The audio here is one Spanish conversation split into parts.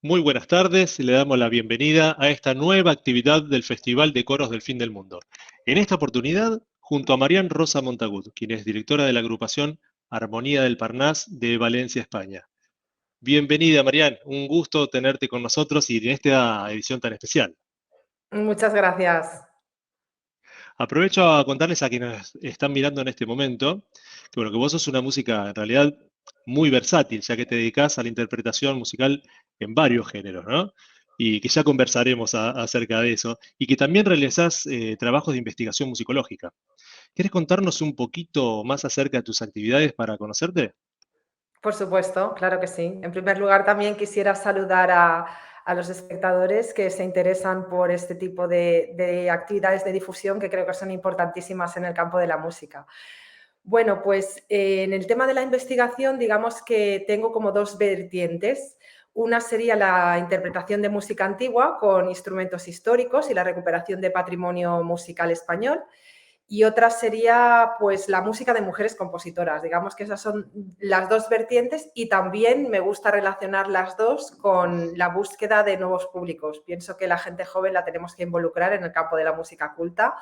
Muy buenas tardes, le damos la bienvenida a esta nueva actividad del Festival de Coros del Fin del Mundo. En esta oportunidad, junto a Marián Rosa Montagud, quien es directora de la agrupación Armonía del Parnás de Valencia, España. Bienvenida, Marián, un gusto tenerte con nosotros y en esta edición tan especial. Muchas gracias. Aprovecho a contarles a quienes están mirando en este momento que vos sos una música en realidad muy versátil, ya que te dedicás a la interpretación musical en varios géneros, ¿no? Y que ya conversaremos acerca de eso, y que también realizás trabajos de investigación musicológica. ¿Quieres contarnos un poquito más acerca de tus actividades para conocerte? Por supuesto, claro que sí. En primer lugar, también quisiera saludar a los espectadores que se interesan por este tipo de actividades de difusión que creo que son importantísimas en el campo de la música. Bueno, pues en el tema de la investigación, digamos que tengo como dos vertientes. Una sería la interpretación de música antigua con instrumentos históricos y la recuperación de patrimonio musical español. Y otra sería pues la música de mujeres compositoras. Digamos que esas son las dos vertientes y también me gusta relacionar las dos con la búsqueda de nuevos públicos. Pienso que la gente joven la tenemos que involucrar en el campo de la música culta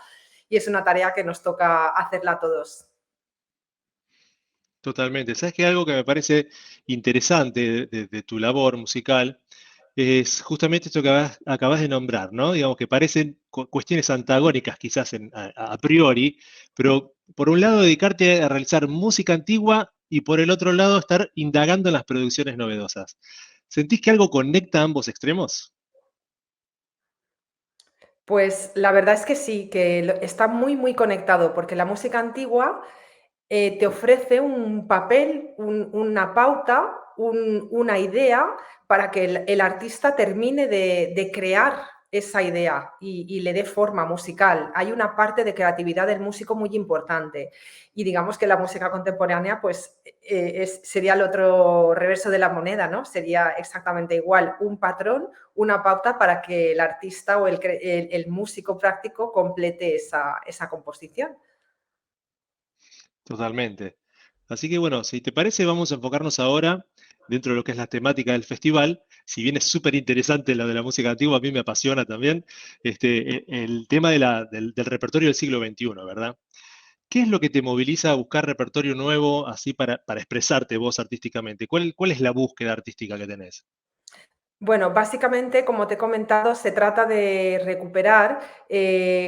y es una tarea que nos toca hacerla a todos. Totalmente. ¿Sabes que algo que me parece interesante de tu labor musical es justamente esto que acabas de nombrar, ¿no? Digamos que parecen cuestiones antagónicas quizás a priori, pero por un lado dedicarte a realizar música antigua y por el otro lado estar indagando en las producciones novedosas. ¿Sentís que algo conecta ambos extremos? Pues la verdad es que sí, que está muy, muy conectado, porque la música antigua te ofrece un papel, una pauta, una idea para que el artista termine de crear esa idea y le dé forma musical. Hay una parte de creatividad del músico muy importante y digamos que la música contemporánea pues sería el otro reverso de la moneda, ¿no? Sería exactamente igual, un patrón, una pauta para que el artista o el músico práctico complete esa composición. Totalmente. Así que bueno, si te parece, vamos a enfocarnos ahora dentro de lo que es la temática del festival. Si bien es súper interesante lo de la música antigua, a mí me apasiona también el tema del repertorio del siglo XXI, ¿verdad? ¿Qué es lo que te moviliza a buscar repertorio nuevo así para expresarte vos artísticamente? ¿Cuál es la búsqueda artística que tenés? Bueno, básicamente, como te he comentado, se trata de recuperar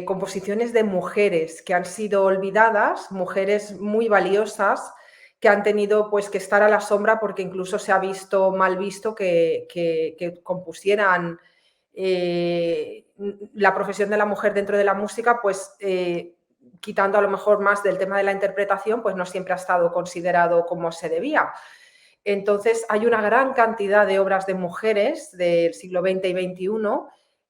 composiciones de mujeres que han sido olvidadas, mujeres muy valiosas que han tenido pues que estar a la sombra porque incluso se ha visto mal visto que compusieran la profesión de la mujer dentro de la música, pues quitando a lo mejor más del tema de la interpretación, pues no siempre ha estado considerado como se debía. Entonces, hay una gran cantidad de obras de mujeres del siglo XX y XXI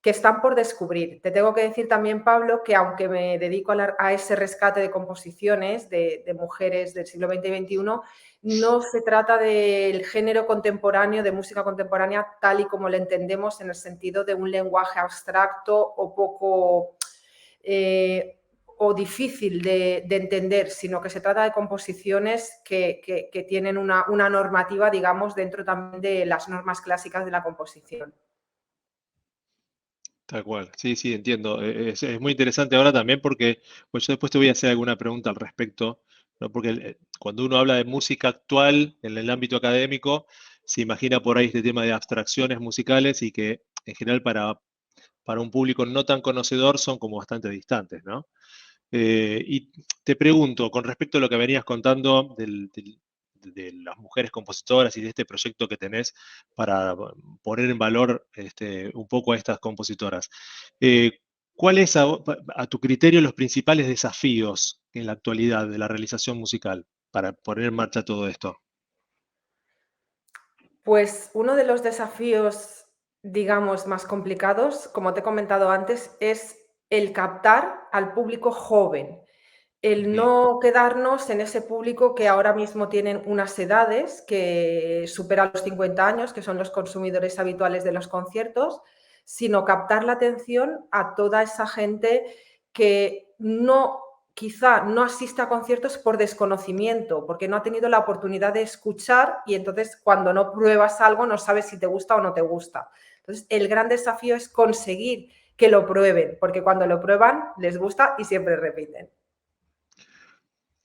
que están por descubrir. Te tengo que decir también, Pablo, que aunque me dedico a ese rescate de composiciones de mujeres del siglo XX y XXI, no se trata del género contemporáneo, de música contemporánea, tal y como lo entendemos en el sentido de un lenguaje abstracto o poco o difícil de entender, sino que se trata de composiciones que tienen una normativa, digamos, dentro también de las normas clásicas de la composición. Tal cual, sí, sí, entiendo. Es muy interesante ahora también porque, pues yo después te voy a hacer alguna pregunta al respecto, ¿no? Porque cuando uno habla de música actual en el ámbito académico, se imagina por ahí este tema de abstracciones musicales y que en general para un público no tan conocedor son como bastante distantes, ¿no? Y te pregunto, con respecto a lo que venías contando de las mujeres compositoras y de este proyecto que tenés para poner en valor un poco a estas compositoras, eh, ¿cuáles a tu criterio los principales desafíos en la actualidad de la realización musical para poner en marcha todo esto? Pues uno de los desafíos, digamos, más complicados, como te he comentado antes, es el captar al público joven. El Ujú. no quedarnos en ese público que ahora mismo tienen unas edades que superan los 50 años, que son los consumidores habituales de los conciertos, sino captar la atención a toda esa gente que no quizá no asiste a conciertos por desconocimiento, porque no ha tenido la oportunidad de escuchar y entonces cuando no pruebas algo no sabes si te gusta o no te gusta. Entonces, el gran desafío es conseguir que lo prueben, porque cuando lo prueban les gusta y siempre repiten.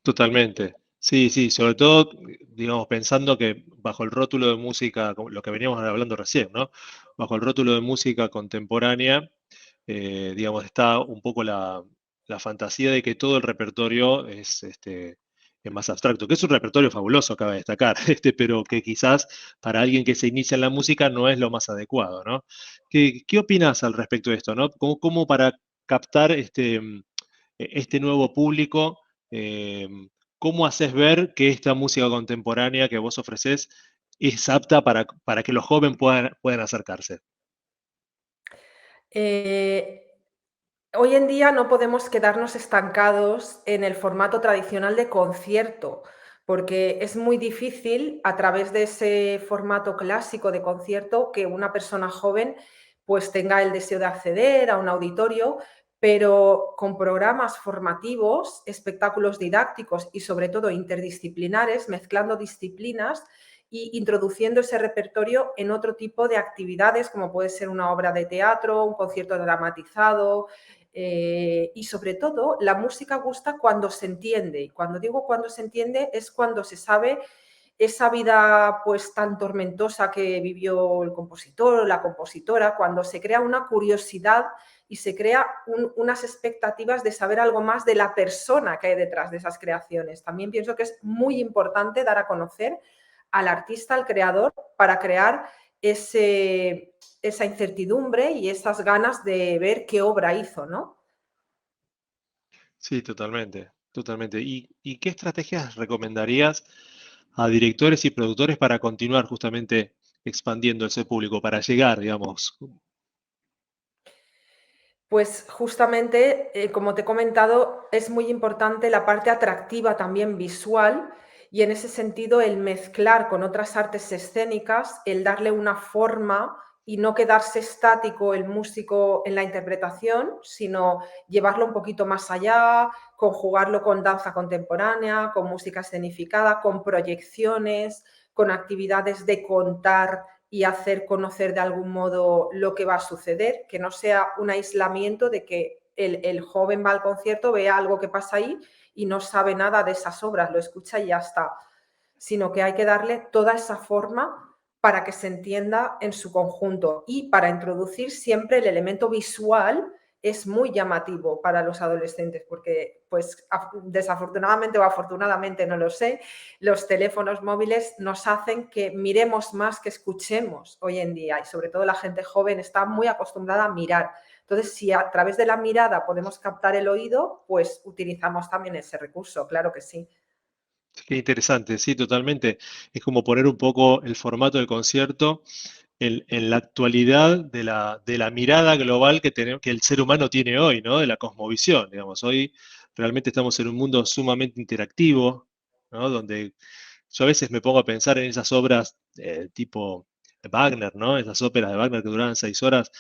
Totalmente. Sí, sí, sobre todo, digamos, pensando que bajo el rótulo de música, como lo que veníamos hablando recién, ¿no? Bajo el rótulo de música contemporánea, digamos, está un poco la fantasía de que todo el repertorio es más abstracto, que es un repertorio fabuloso, acaba de destacar, pero que quizás para alguien que se inicia en la música no es lo más adecuado, ¿no? ¿Qué opinas al respecto de esto, ¿no? ¿Cómo para captar este nuevo público? ¿Cómo haces ver que esta música contemporánea que vos ofreces es apta para que los jóvenes puedan acercarse? Eh, Hoy en día no podemos quedarnos estancados en el formato tradicional de concierto, porque es muy difícil a través de ese formato clásico de concierto que una persona joven pues tenga el deseo de acceder a un auditorio, pero con programas formativos, espectáculos didácticos y sobre todo interdisciplinares, mezclando disciplinas y introduciendo ese repertorio en otro tipo de actividades, como puede ser una obra de teatro, un concierto dramatizado, y sobre todo, la música gusta cuando se entiende. Y cuando digo cuando se entiende es cuando se sabe esa vida pues tan tormentosa que vivió el compositor o la compositora, cuando se crea una curiosidad y se crea unas expectativas de saber algo más de la persona que hay detrás de esas creaciones. También pienso que es muy importante dar a conocer al artista, al creador, para crear esa incertidumbre y esas ganas de ver qué obra hizo, ¿no? Sí, totalmente, totalmente. ¿Y qué estrategias recomendarías a directores y productores para continuar justamente expandiendo ese público, para llegar, digamos? Pues justamente, como te he comentado, es muy importante la parte atractiva también visual y en ese sentido el mezclar con otras artes escénicas, el darle una forma y no quedarse estático el músico en la interpretación, sino llevarlo un poquito más allá, conjugarlo con danza contemporánea, con música escenificada, con proyecciones, con actividades de contar y hacer conocer de algún modo lo que va a suceder, que no sea un aislamiento de que el joven va al concierto, ve algo que pasa ahí y no sabe nada de esas obras, lo escucha y ya está, sino que hay que darle toda esa forma para que se entienda en su conjunto y para introducir siempre el elemento visual es muy llamativo para los adolescentes porque, pues, desafortunadamente o afortunadamente, no lo sé, los teléfonos móviles nos hacen que miremos más que escuchemos hoy en día y sobre todo la gente joven está muy acostumbrada a mirar. Entonces, si a través de la mirada podemos captar el oído, pues utilizamos también ese recurso, claro que sí. Qué interesante, sí, totalmente. Es como poner un poco el formato del concierto en la actualidad de la mirada global que el ser humano tiene hoy, ¿no? De la cosmovisión, digamos. Hoy realmente estamos en un mundo sumamente interactivo, ¿no? Donde yo a veces me pongo a pensar en esas obras tipo Wagner, ¿no? Esas óperas de Wagner que duraban 6 horas.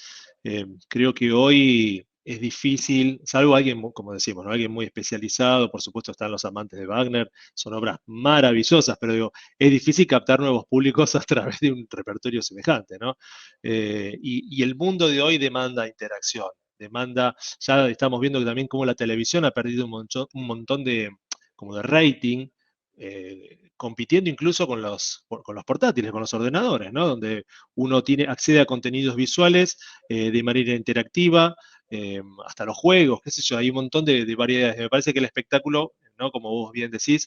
Creo que hoy es difícil, salvo alguien, como decimos, ¿no? Alguien muy especializado, por supuesto están los amantes de Wagner, son obras maravillosas, pero digo, es difícil captar nuevos públicos a través de un repertorio semejante, ¿no? Y el mundo de hoy demanda interacción, demanda, ya estamos viendo que también como la televisión ha perdido un montón de, como de rating, compitiendo incluso con los portátiles, con los ordenadores, ¿no? Donde uno accede a contenidos visuales de manera interactiva, hasta los juegos, qué sé yo, hay un montón de variedades. Me parece que el espectáculo, ¿no? Como vos bien decís,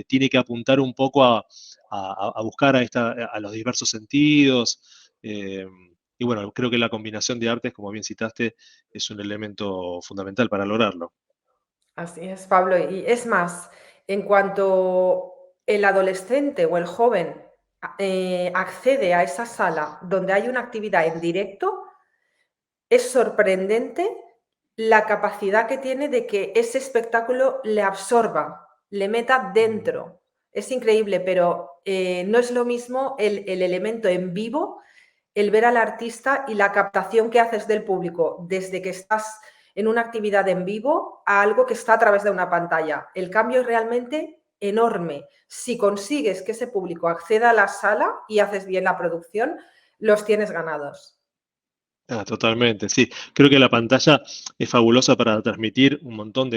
tiene que apuntar un poco a buscar a los diversos sentidos. Y bueno, creo que la combinación de artes, como bien citaste, es un elemento fundamental para lograrlo. Así es, Pablo. Y es más, en cuanto el adolescente o el joven accede a esa sala donde hay una actividad en directo, es sorprendente la capacidad que tiene de que ese espectáculo le absorba, le meta Mm. dentro. Es increíble, pero no es lo mismo el elemento en vivo, el ver al artista y la captación que haces del público desde que estás en una actividad en vivo a algo que está a través de una pantalla. El cambio es realmente enorme. Si consigues que ese público acceda a la sala y haces bien la producción, los tienes ganados. Totalmente, sí. Creo que la pantalla es fabulosa para transmitir un montón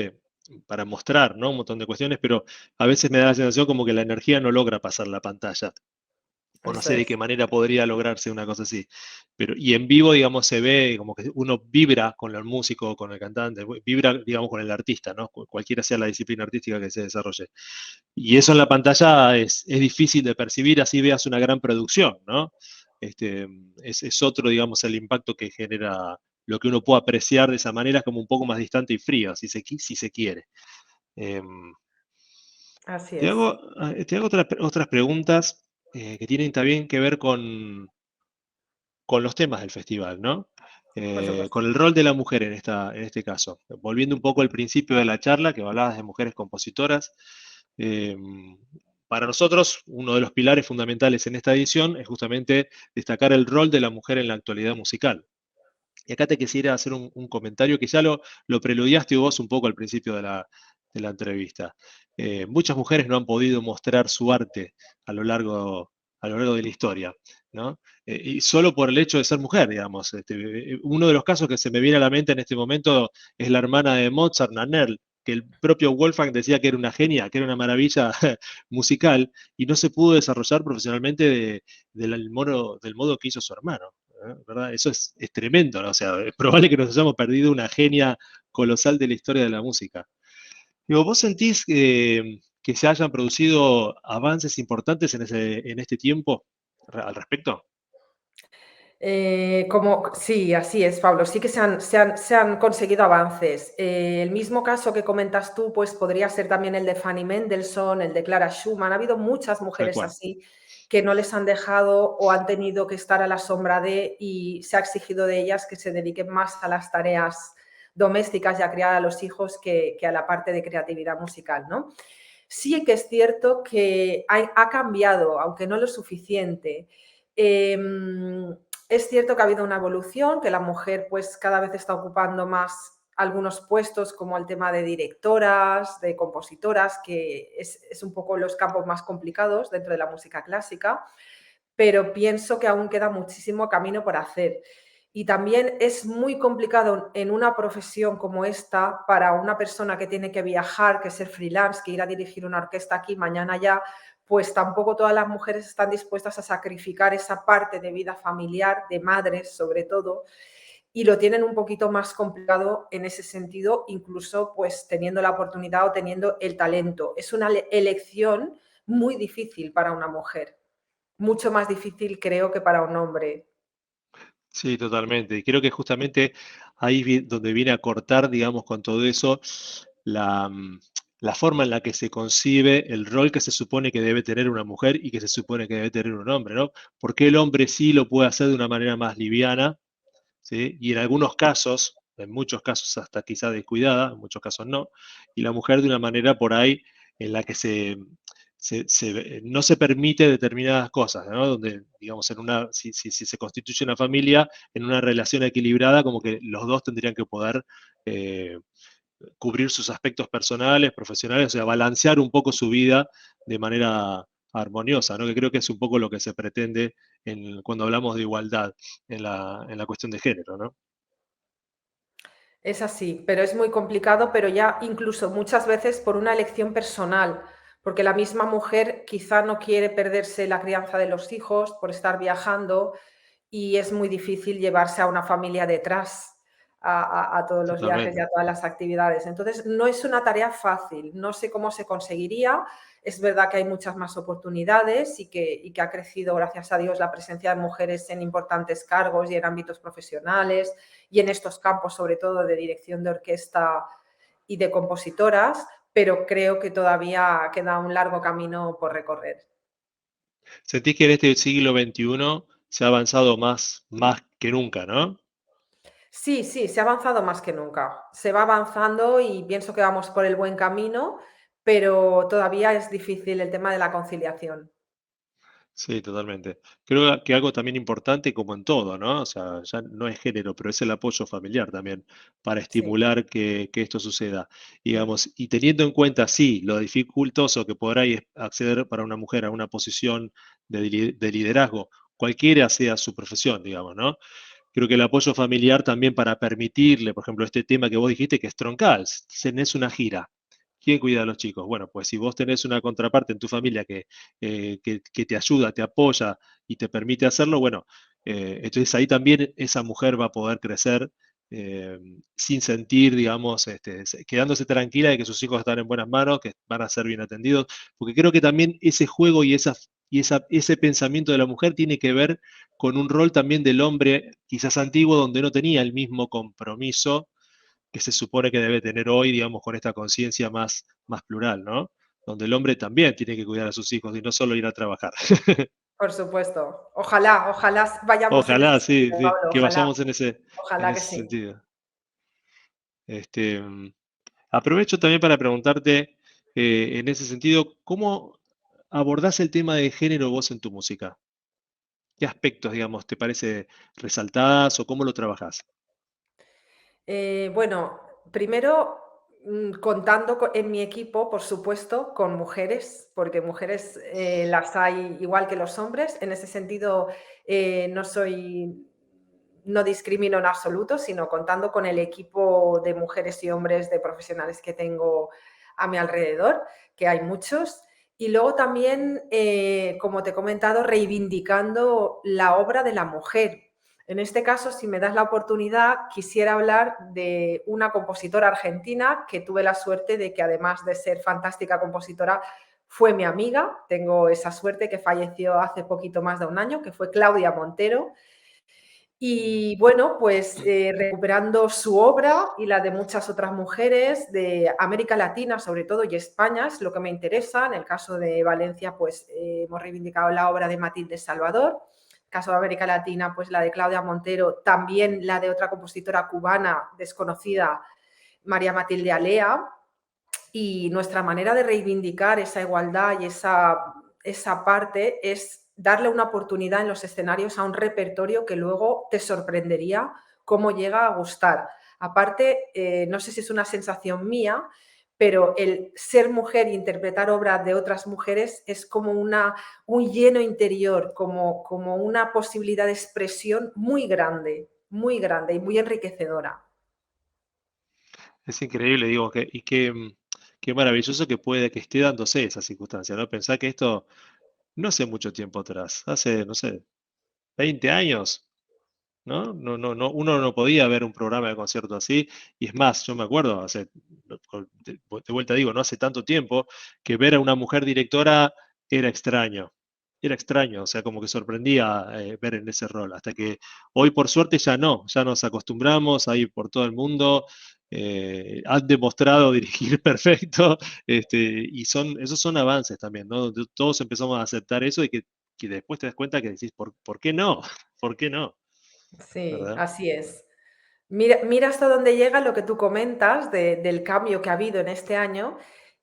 para mostrar, ¿no? Un montón de cuestiones, pero a veces me da la sensación como que la energía no logra pasar la pantalla. O no Eso sé de qué es. manera podría lograrse una cosa así. Y en vivo, digamos, se ve como que uno vibra con el músico, con el cantante, vibra, digamos, con el artista, ¿no? Cualquiera sea la disciplina artística que se desarrolle. Y eso en la pantalla es difícil de percibir, así veas una gran producción, ¿no? Este, es otro, digamos, el impacto que genera lo que uno puede apreciar de esa manera, es como un poco más distante y frío, si se quiere. Em, Así te es, hago, te hago otras preguntas que tienen también que ver con los temas del festival, ¿no? por Con supuesto. el rol de la mujer en este caso. Volviendo un poco al principio de la charla, que hablabas de mujeres compositoras, eh, para nosotros uno de los pilares fundamentales en esta edición es justamente destacar el rol de la mujer en la actualidad musical. Y acá te quisiera hacer un comentario que ya lo preludiaste vos un poco al principio de la entrevista. Muchas mujeres no han podido mostrar su arte a lo largo, a lo largo de la historia, ¿no? Y solo por el hecho de ser mujer, digamos. Uno de los casos que se me viene a la mente en este momento es la hermana de Mozart, Nannerl, que el propio Wolfgang decía que era una genia, que era una maravilla musical, y no se pudo desarrollar profesionalmente del modo que hizo su hermano. ¿Verdad? Eso es tremendo, ¿no? O sea, es probable que nos hayamos perdido una genia colosal de la historia de la música. Digo, ¿vos sentís que se hayan producido avances importantes en este tiempo al respecto? Sí, así es, Pablo. Sí que se han conseguido avances. El mismo caso que comentas tú, pues podría ser también el de Fanny Mendelssohn, el de Clara Schumann. Ha habido muchas Tal mujeres cual, así que no les han dejado o han tenido que estar a la sombra de y se ha exigido de ellas que se dediquen más a las tareas domésticas y a criar a los hijos que a la parte de creatividad musical, ¿no? Sí que es cierto que ha cambiado, aunque no lo suficiente. Es cierto que ha habido una evolución, que la mujer pues cada vez está ocupando más algunos puestos como el tema de directoras, de compositoras, que es un poco los campos más complicados dentro de la música clásica, pero pienso que aún queda muchísimo camino por hacer. Y también es muy complicado en una profesión como esta para una persona que tiene que viajar, que ser freelance, que ir a dirigir una orquesta aquí, mañana ya, pues tampoco todas las mujeres están dispuestas a sacrificar esa parte de vida familiar, de madres sobre todo, y lo tienen un poquito más complicado en ese sentido, incluso pues teniendo la oportunidad o teniendo el talento. Es una elección muy difícil para una mujer, mucho más difícil creo que para un hombre. sí, totalmente. Y creo que justamente ahí donde viene a cortar, digamos, con todo eso, la forma en la que se concibe el rol que se supone que debe tener una mujer y que se supone que debe tener un hombre, ¿no? Porque el hombre sí lo puede hacer de una manera más liviana, ¿sí? Y en algunos casos, en muchos casos hasta quizá descuidada, en muchos casos no, y la mujer de una manera por ahí en la que no se permite determinadas cosas, ¿no? Donde, digamos, si se constituye una familia en una relación equilibrada, como que los dos tendrían que poder eh, cubrir sus aspectos personales, profesionales, o sea, balancear un poco su vida de manera armoniosa, ¿no? Que creo que es un poco lo que se pretende cuando hablamos de igualdad en la cuestión de género, ¿no? Es así, pero es muy complicado, pero ya incluso muchas veces por una elección personal, porque la misma mujer quizá no quiere perderse la crianza de los hijos por estar viajando y es muy difícil llevarse a una familia detrás a todos los viajes y Totalmente. a todas las actividades. Entonces, no es una tarea fácil, no sé cómo se conseguiría. Es verdad que hay muchas más oportunidades y que ha crecido, gracias a Dios, la presencia de mujeres en importantes cargos y en ámbitos profesionales y en estos campos, sobre todo de dirección de orquesta y de compositoras, pero creo que todavía queda un largo camino por recorrer. Sentís que en este siglo XXI se ha avanzado más que nunca, ¿no? Sí, sí, se ha avanzado más que nunca. Se va avanzando y pienso que vamos por el buen camino, pero todavía es difícil el tema de la conciliación. Sí, totalmente. Creo que algo también importante, como en todo, ¿no? O sea, ya no es género, pero es el apoyo familiar también para Sí, estimular que esto suceda. Digamos, y teniendo en cuenta, sí, lo dificultoso que podrá acceder para una mujer a una posición de liderazgo, cualquiera sea su profesión, digamos, ¿no? Creo que el apoyo familiar también para permitirle, por ejemplo, este tema que vos dijiste que es troncal, si tenés una gira. ¿Quién cuida a los chicos? Bueno, pues si vos tenés una contraparte en tu familia que te ayuda, te apoya y te permite hacerlo, bueno, entonces ahí también esa mujer va a poder crecer eh, sin sentir, digamos, quedándose tranquila de que sus hijos están en buenas manos, que van a ser bien atendidos, porque creo que también ese juego ese pensamiento de la mujer tiene que ver con un rol también del hombre, quizás antiguo, donde no tenía el mismo compromiso que se supone que debe tener hoy, digamos, con esta conciencia más plural, ¿no? Donde el hombre también tiene que cuidar a sus hijos y no solo ir a trabajar. por supuesto. Ojalá, ojalá vayamos en ese Ojalá, sí, sentido, sí, Pablo, que ojalá, vayamos en ojalá que ese sí. sentido. Este, mm, Aprovecho también para preguntarte, en ese sentido, ¿cómo abordás el tema de género vos en tu música? ¿Qué aspectos, digamos, te parece resaltás o cómo lo trabajás? Bueno, primero, contando en mi equipo, por supuesto, con mujeres, porque mujeres las hay igual que los hombres. En ese sentido, no soy, no discrimino en absoluto, sino contando con el equipo de mujeres y hombres de profesionales que tengo a mi alrededor, que hay muchos. Y luego también, como te he comentado, reivindicando la obra de la mujer. En este caso, si me das la oportunidad, quisiera hablar de una compositora argentina que tuve la suerte de que, además de ser fantástica compositora, fue mi amiga. Tengo esa suerte, que falleció hace poquito más de un año, que fue Claudia Montero. Y bueno, pues recuperando su obra y la de muchas otras mujeres de América Latina, sobre todo, y España, es lo que me interesa. En el caso de Valencia, pues hemos reivindicado la obra de Matilde Salvador. En el caso de América Latina, pues la de Claudia Montero, también la de otra compositora cubana desconocida, María Matilde Alea. Y nuestra manera de reivindicar esa igualdad y esa parte es darle una oportunidad en los escenarios a un repertorio que luego te sorprendería cómo llega a gustar. Aparte, no sé si es una sensación mía, pero el ser mujer e interpretar obras de otras mujeres es como un lleno interior, como una posibilidad de expresión muy grande y muy enriquecedora. Es increíble, digo, qué maravilloso que puede que esté dándose esa circunstancia, ¿no? Pensá que esto no hace mucho tiempo atrás, hace, no sé, 20 años, ¿no? No, uno no podía ver un programa de concierto así, y es más, yo me acuerdo, de vuelta digo, no hace tanto tiempo, que ver a una mujer directora era extraño. Era extraño, o sea, como que sorprendía ver en ese rol, hasta que hoy por suerte ya no, ya nos acostumbramos a ir por todo el mundo, han demostrado dirigir perfecto, esos son avances también, ¿no? Todos empezamos a aceptar eso y que después te das cuenta que decís, ¿por qué no? ¿Por qué no? Sí, ¿Verdad? así es. Mira hasta dónde llega lo que tú comentas del cambio que ha habido en este año,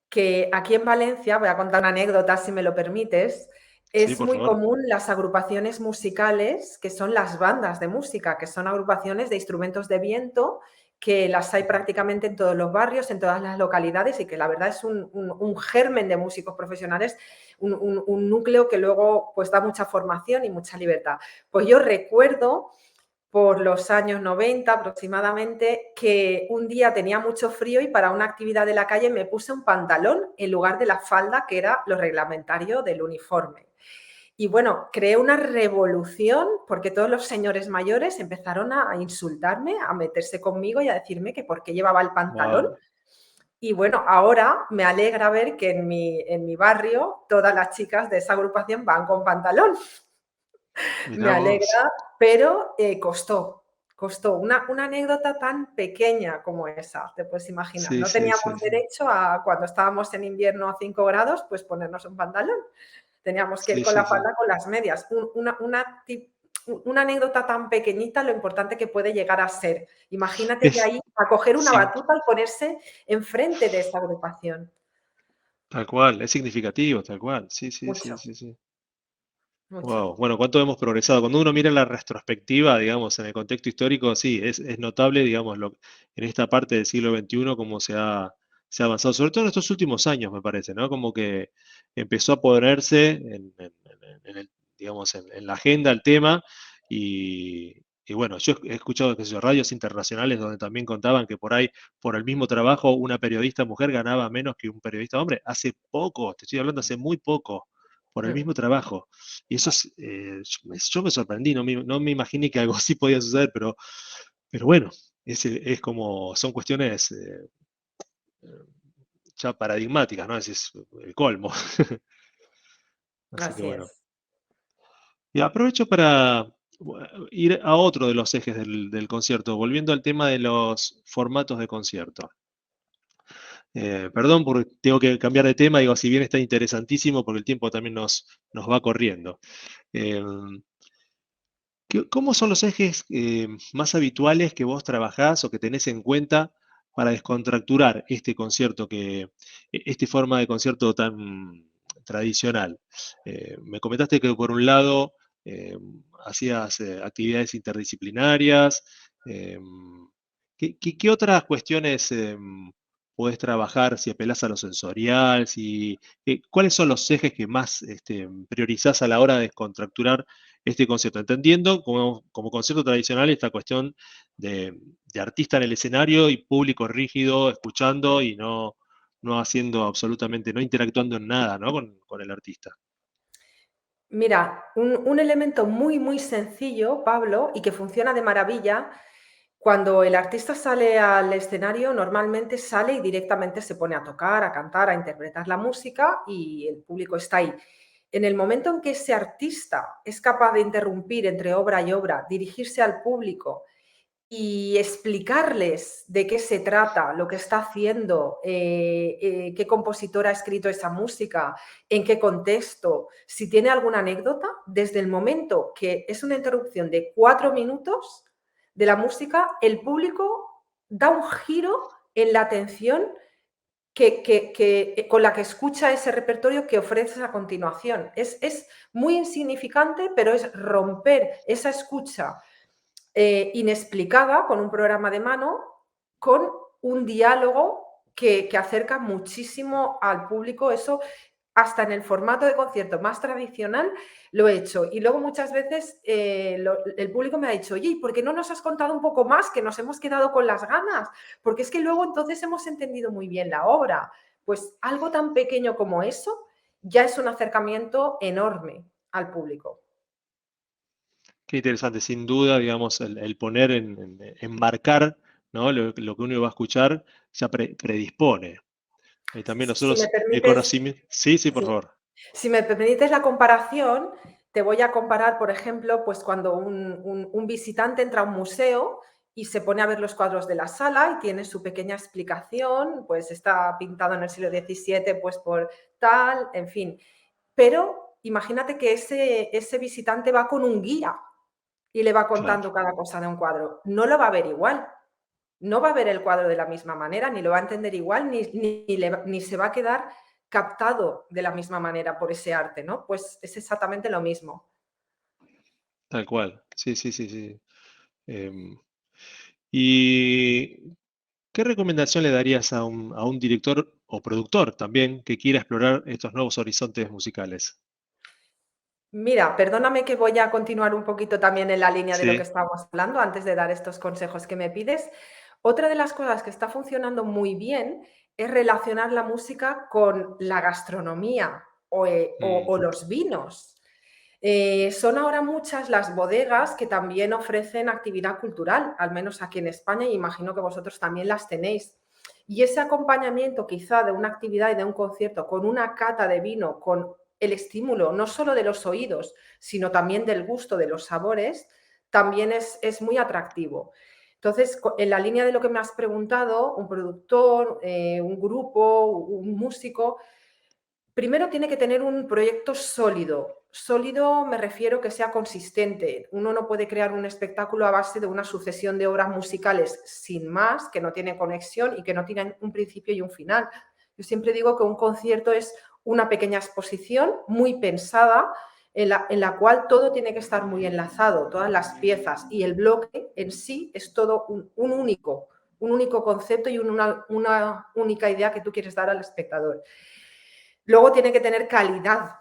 que aquí en Valencia, voy a contar una anécdota si me lo permites, Sí, es por muy favor. común las agrupaciones musicales, que son las bandas de música, que son agrupaciones de instrumentos de viento, que las hay Ujú. prácticamente en todos los barrios, en todas las localidades, y que la verdad es un germen de músicos profesionales, un núcleo que luego pues da mucha formación y mucha libertad. Pues yo recuerdo por los años 90 aproximadamente, que un día tenía mucho frío y para una actividad de la calle me puse un pantalón en lugar de la falda, que era lo reglamentario del uniforme. Y bueno, creé una revolución porque todos los señores mayores empezaron a insultarme, a meterse conmigo y a decirme que por qué llevaba el pantalón. Wow, Y bueno, ahora me alegra ver que en mi barrio todas las chicas de esa agrupación van con pantalón. Me mirá vos. alegra, pero costó. Una anécdota tan pequeña como esa, te puedes imaginar. Sí, No sí, teníamos sí, sí. derecho a, cuando estábamos en invierno a 5 grados, pues ponernos un pantalón. Teníamos que ir Sí, con sí, la sí. falda, con las medias. Una anécdota tan pequeñita, lo importante que puede llegar a ser. Imagínate de Es ahí a coger una sin- batuta y ponerse enfrente de esa agrupación. Tal cual, es significativo, tal cual. Sí, sí, sí, Mucho. sí, sí. mucho. Wow, bueno, cuánto hemos progresado. Cuando uno mira la retrospectiva, digamos, en el contexto histórico, sí, es notable, digamos, en esta parte del siglo XXI, cómo se ha avanzado, sobre todo en estos últimos años, me parece, ¿no? Como que empezó a ponerse digamos, en la agenda el tema y bueno, yo he escuchado, qué sé yo, radios internacionales donde también contaban que por ahí, por el mismo trabajo, una periodista mujer ganaba menos que un periodista hombre. Hace poco, te estoy hablando hace muy poco, por el Mm, mismo trabajo. Y eso yo me sorprendí, no me imaginé que algo así podía suceder, pero bueno, es como, son cuestiones ya paradigmáticas, ¿no? Ese es el colmo. Así que así bueno. es. Y aprovecho para ir a otro de los ejes del concierto, volviendo al tema de los formatos de concierto. Perdón porque tengo que cambiar de tema, digo, si bien está interesantísimo, porque el tiempo también nos va corriendo. Eh, ¿Cómo son los ejes más habituales que vos trabajás o que tenés en cuenta para descontracturar este concierto esta forma de concierto tan tradicional? Me comentaste que por un lado eh, hacías actividades interdisciplinarias. eh, ¿Qué otras cuestiones podés trabajar si apelás a lo sensorial? ¿Cuáles son los ejes que más priorizás a la hora de descontracturar este concierto, entendiendo como concierto tradicional esta cuestión de artista en el escenario y público rígido, escuchando y no haciendo absolutamente, no interactuando en nada, ¿no? Con el artista. Mira, un elemento muy, muy sencillo, Pablo, y que funciona de maravilla, cuando el artista sale al escenario, normalmente sale y directamente se pone a tocar, a cantar, a interpretar la música y el público está ahí. En el momento en que ese artista es capaz de interrumpir entre obra y obra, dirigirse al público y explicarles de qué se trata, lo que está haciendo, qué compositor ha escrito esa música, en qué contexto, si tiene alguna anécdota, desde el momento que es una interrupción de 4 minutos de la música, el público da un giro en la atención con la que escucha ese repertorio que ofreces a continuación. Es muy insignificante, pero es romper esa escucha inexplicada con un programa de mano, con un diálogo que acerca muchísimo al público. Eso hasta en el formato de concierto más tradicional lo he hecho. Y luego muchas veces el público me ha dicho, oye, ¿por qué no nos has contado un poco más? Que nos hemos quedado con las ganas. Porque es que luego entonces hemos entendido muy bien la obra. Pues algo tan pequeño como eso ya es un acercamiento enorme al público. Qué interesante, sin duda, digamos, el poner enmarcar, ¿no? Lo que uno va a escuchar ya predispone. Y también Si me nosotros, el permites, conocimiento. Sí, sí, por sí. favor. Si me permites la comparación, te voy a comparar, por ejemplo, pues cuando un visitante entra a un museo y se pone a ver los cuadros de la sala y tiene su pequeña explicación, pues está pintado en el siglo XVII, pues por tal, en fin. Pero imagínate que ese visitante va con un guía y le va Claro. contando cada cosa de un cuadro. No lo va a ver igual, no va a ver el cuadro de la misma manera, ni lo va a entender igual, ni se va a quedar captado de la misma manera por ese arte, ¿no? Pues es exactamente lo mismo. Tal cual. Sí, sí, sí, sí. Em, ¿Y qué recomendación le darías a un director o productor también que quiera explorar estos nuevos horizontes musicales? Mira, perdóname que voy a continuar un poquito también en la línea de lo que Sí. estábamos hablando antes de dar estos consejos que me pides. Otra de las cosas que está funcionando muy bien es relacionar la música con la gastronomía Mm, o los vinos. Son ahora muchas las bodegas que también ofrecen actividad cultural, al menos aquí en España, y imagino que vosotros también las tenéis. Y ese acompañamiento quizá de una actividad y de un concierto con una cata de vino, con el estímulo no solo de los oídos, sino también del gusto, de los sabores, también es muy atractivo. Entonces, en la línea de lo que me has preguntado, un productor, un grupo, un músico, primero tiene que tener un proyecto sólido. Sólido me refiero que sea consistente. Uno no puede crear un espectáculo a base de una sucesión de obras musicales sin más, que no tienen conexión y que no tienen un principio y un final. Yo siempre digo que un concierto es una pequeña exposición muy pensada, en la cual todo tiene que estar muy enlazado, todas las piezas, y el bloque en sí es todo un único concepto y una única idea que tú quieres dar al espectador. Luego tiene que tener calidad,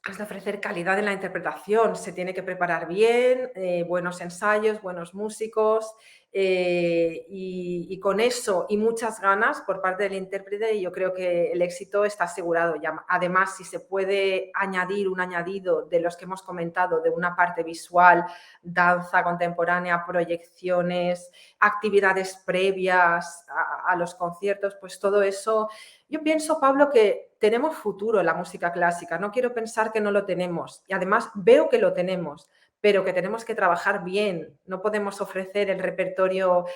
has de ofrecer calidad en la interpretación, se tiene que preparar bien, buenos ensayos, buenos músicos, y con eso y muchas ganas por parte del intérprete, yo creo que el éxito está asegurado. Ya, además, si se puede añadir un añadido de los que hemos comentado, de una parte visual, danza contemporánea, proyecciones, actividades previas a los conciertos, pues todo eso. Yo pienso, Pablo, que tenemos futuro en la música clásica. No quiero pensar que no lo tenemos. Y además veo que lo tenemos, pero que tenemos que trabajar bien. No podemos ofrecer el repertorio,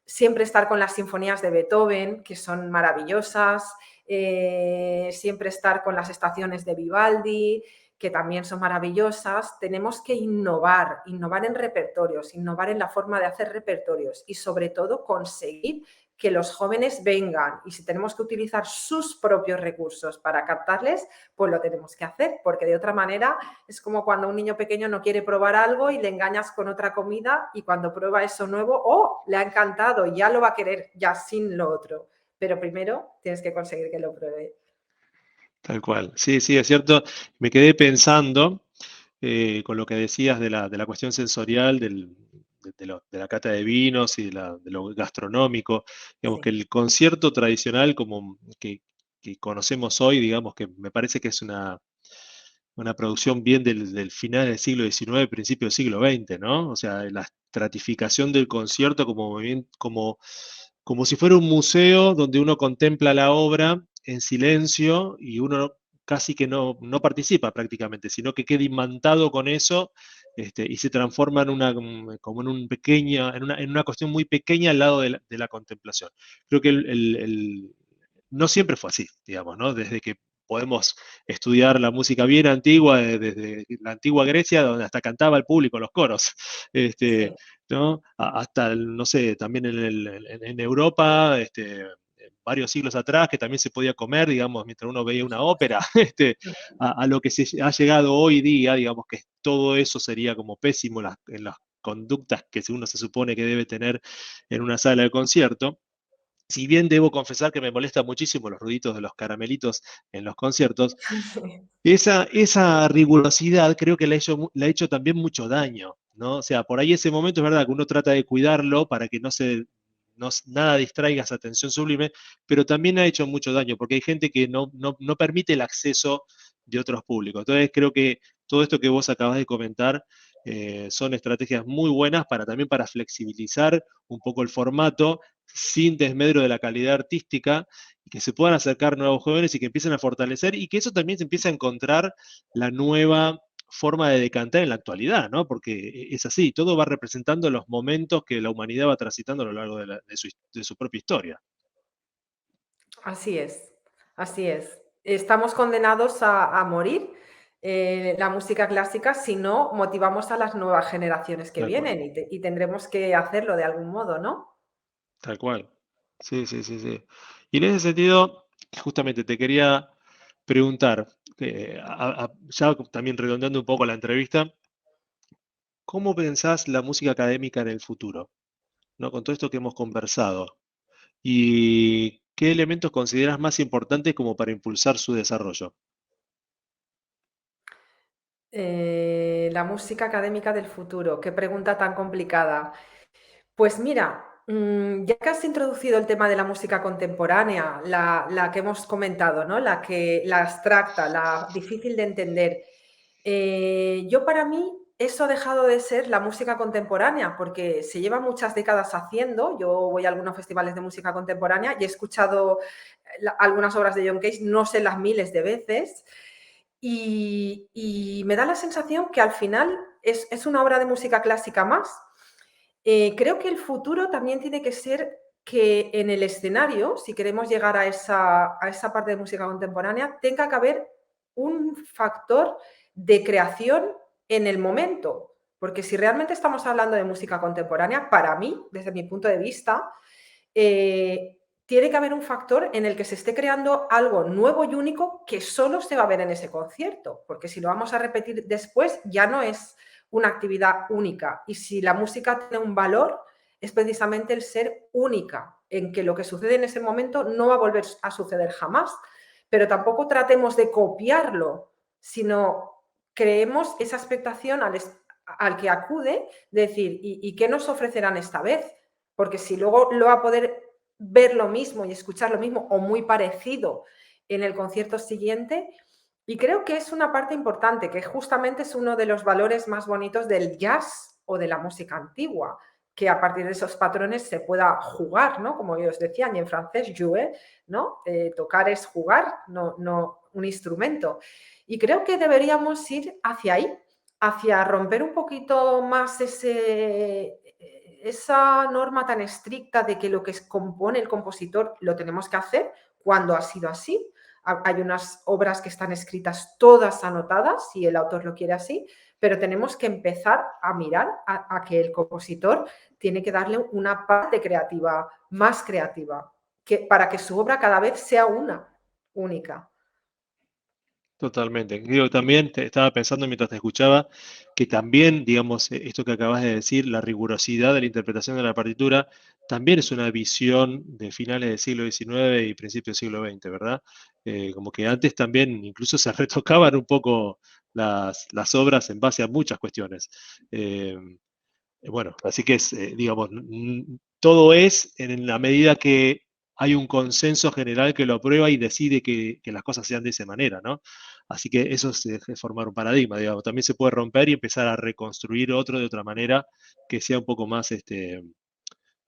siempre estar con las sinfonías de Beethoven, que son maravillosas, siempre estar con las estaciones de Vivaldi, que también son maravillosas. Tenemos que innovar en repertorios, innovar en la forma de hacer repertorios y sobre todo conseguir que los jóvenes vengan, y si tenemos que utilizar sus propios recursos para captarles, pues lo tenemos que hacer, porque de otra manera es como cuando un niño pequeño no quiere probar algo y le engañas con otra comida, y cuando prueba eso nuevo, ¡oh!, le ha encantado, ya lo va a querer ya sin lo otro. Pero primero tienes que conseguir que lo pruebe. Tal cual. Sí, sí, es cierto. Me quedé pensando con lo que decías de la cuestión sensorial, de la cata de vinos y de lo gastronómico. Digamos que Sí. el concierto tradicional como que conocemos hoy, digamos que me parece que es una producción bien del final del siglo XIX, principio del siglo XX, ¿no? O sea, la estratificación del concierto como si fuera un museo donde uno contempla la obra en silencio y uno casi que no participa prácticamente, sino que queda imantado con eso, y se transforma en como en en una cuestión muy pequeña al lado de la contemplación. Creo que no siempre fue así, digamos, ¿no? Desde que podemos estudiar la música bien antigua, desde la antigua Grecia, donde hasta cantaba el público los coros, este, Sí. ¿no? Hasta, no sé, también en Europa, varios siglos atrás, que también se podía comer, digamos, mientras uno veía Por una supuesto. ópera, a lo que se ha llegado hoy día, digamos que todo eso sería como pésimo en las conductas que uno se supone que debe tener en una sala de concierto. Si bien debo confesar que me molesta muchísimo los ruiditos de los caramelitos en los conciertos, esa rigurosidad creo que le ha hecho también mucho daño, ¿no? O sea, por ahí ese momento es verdad que uno trata de cuidarlo para que nada distraiga esa atención sublime, pero también ha hecho mucho daño, porque hay gente que no permite el acceso de otros públicos. Entonces creo que todo esto que vos acabas de comentar son estrategias muy buenas también para flexibilizar un poco el formato sin desmedro de la calidad artística, y que se puedan acercar nuevos jóvenes y que empiecen a fortalecer, y que eso también se empiece a encontrar la nueva forma de decantar en la actualidad, ¿no? Porque es así, todo va representando los momentos que la humanidad va transitando a lo largo de su propia historia. Así es, así es. Estamos condenados a morir, la música clásica, si no motivamos a las nuevas generaciones que Tal cual, vienen, y tendremos que hacerlo de algún modo, ¿no? tal cual. Sí, sí, sí, sí. Y en ese sentido, justamente te quería preguntar, ya también redondeando un poco la entrevista, ¿cómo pensás la música académica en el futuro? ¿No? Con todo esto que hemos conversado. ¿Y qué elementos consideras más importantes como para impulsar su desarrollo? La música académica del futuro, qué pregunta tan complicada. Pues mira, ya que has introducido el tema de la música contemporánea, la que hemos comentado, ¿no? La abstracta, la difícil de entender. Yo, para mí, eso ha dejado de ser la música contemporánea, porque se lleva muchas décadas haciendo. Yo voy a algunos festivales de música contemporánea y he escuchado algunas obras de John Cage, no sé las miles de veces, y me da la sensación que al final es una obra de música clásica más. Creo que el futuro también tiene que ser que en el escenario, si queremos llegar a esa parte de música contemporánea, tenga que haber un factor de creación en el momento. Porque si realmente estamos hablando de música contemporánea, para mí, desde mi punto de vista, eh, tiene que haber un factor en el que se esté creando algo nuevo y único que solo se va a ver en ese concierto, porque si lo vamos a repetir después ya no es una actividad única. Y si la música tiene un valor, es precisamente el ser única, en que lo que sucede en ese momento no va a volver a suceder jamás. Pero tampoco tratemos de copiarlo, sino creemos esa expectación al que acude, de decir, ¿y qué nos ofrecerán esta vez? Porque si luego lo va a poder ver lo mismo y escuchar lo mismo o muy parecido en el concierto siguiente. Y creo que es una parte importante, que justamente es uno de los valores más bonitos del jazz o de la música antigua, que a partir de esos patrones se pueda jugar, ¿no? Como ellos decían, y en francés, jouer, ¿no? Tocar es jugar, no un instrumento. Y creo que deberíamos ir hacia ahí, hacia romper un poquito más esa norma tan estricta de que lo que compone el compositor lo tenemos que hacer cuando ha sido así. Hay unas obras que están escritas todas anotadas, si el autor lo quiere así, pero tenemos que empezar a mirar a que el compositor tiene que darle una parte creativa, más creativa, para que su obra cada vez sea única. Totalmente. Digo, también estaba pensando mientras te escuchaba que también, digamos, esto que acabas de decir, la rigurosidad de la interpretación de la partitura, también es una visión de finales del siglo XIX y principios del siglo XX, ¿verdad? Como que antes también incluso se retocaban un poco las obras en base a muchas cuestiones. Bueno, así que es, digamos, todo es en la medida que hay un consenso general que lo aprueba y decide que las cosas sean de esa manera, ¿no? Así que eso es formar un paradigma, digamos. También se puede romper y empezar a reconstruir otro de otra manera que sea un poco más,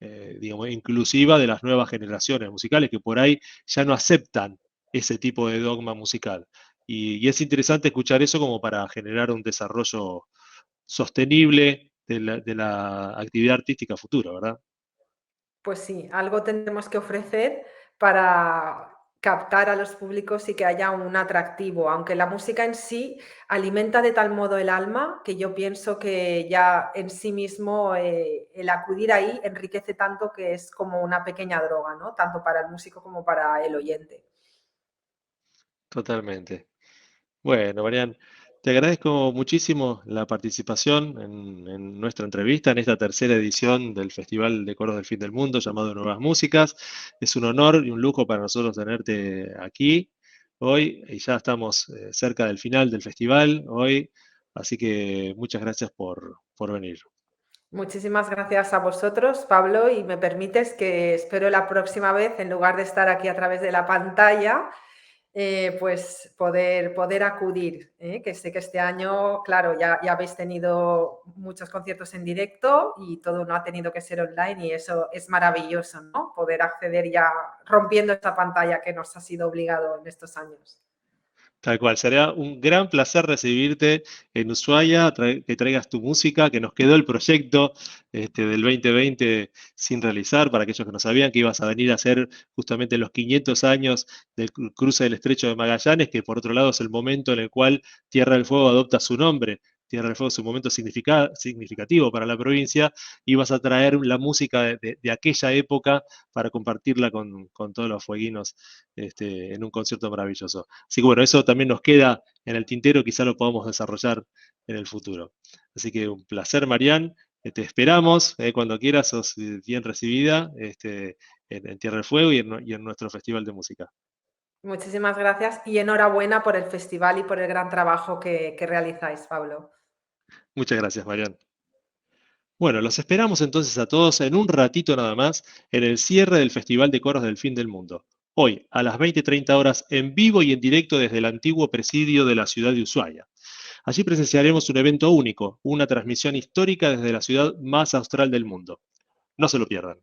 digamos, inclusiva de las nuevas generaciones musicales que por ahí ya no aceptan ese tipo de dogma musical. Y es interesante escuchar eso como para generar un desarrollo sostenible de la actividad artística futura, ¿verdad? Pues sí, algo tendremos que ofrecer para captar a los públicos y que haya un atractivo, aunque la música en sí alimenta de tal modo el alma que yo pienso que ya en sí mismo el acudir ahí enriquece tanto que es como una pequeña droga, ¿no? Tanto para el músico como para el oyente. Totalmente. Bueno, Marian, te agradezco muchísimo la participación en nuestra entrevista, en esta tercera edición del Festival de Coros del Fin del Mundo llamado Nuevas Músicas. Es un honor y un lujo para nosotros tenerte aquí hoy y ya estamos cerca del final del festival hoy, así que muchas gracias por venir. Muchísimas gracias a vosotros, Pablo, y me permites que espero la próxima vez, en lugar de estar aquí a través de la pantalla, pues poder acudir, que sé que este año, claro, ya habéis tenido muchos conciertos en directo y todo no ha tenido que ser online y eso es maravilloso, ¿no? Poder acceder ya rompiendo esta pantalla que nos ha sido obligado en estos años. Tal cual, será un gran placer recibirte en Ushuaia, que traigas tu música, que nos quedó el proyecto del 2020 sin realizar, para aquellos que no sabían que ibas a venir a hacer justamente los 500 años del cruce del Estrecho de Magallanes, que por otro lado es el momento en el cual Tierra del Fuego adopta su nombre. Tierra del Fuego es un momento significativo para la provincia, y vas a traer la música de aquella época para compartirla con todos los fueguinos en un concierto maravilloso. Así que bueno, eso también nos queda en el tintero, quizá lo podamos desarrollar en el futuro. Así que un placer, Marian. Te esperamos cuando quieras, sos bien recibida en Tierra del Fuego y en nuestro Festival de Música. Muchísimas gracias y enhorabuena por el festival y por el gran trabajo que realizáis, Pablo. Muchas gracias, Marian. Bueno, los esperamos entonces a todos en un ratito nada más en el cierre del Festival de Coros del Fin del Mundo. Hoy, a las 20:30 horas, en vivo y en directo desde el antiguo presidio de la ciudad de Ushuaia. Allí presenciaremos un evento único, una transmisión histórica desde la ciudad más austral del mundo. No se lo pierdan.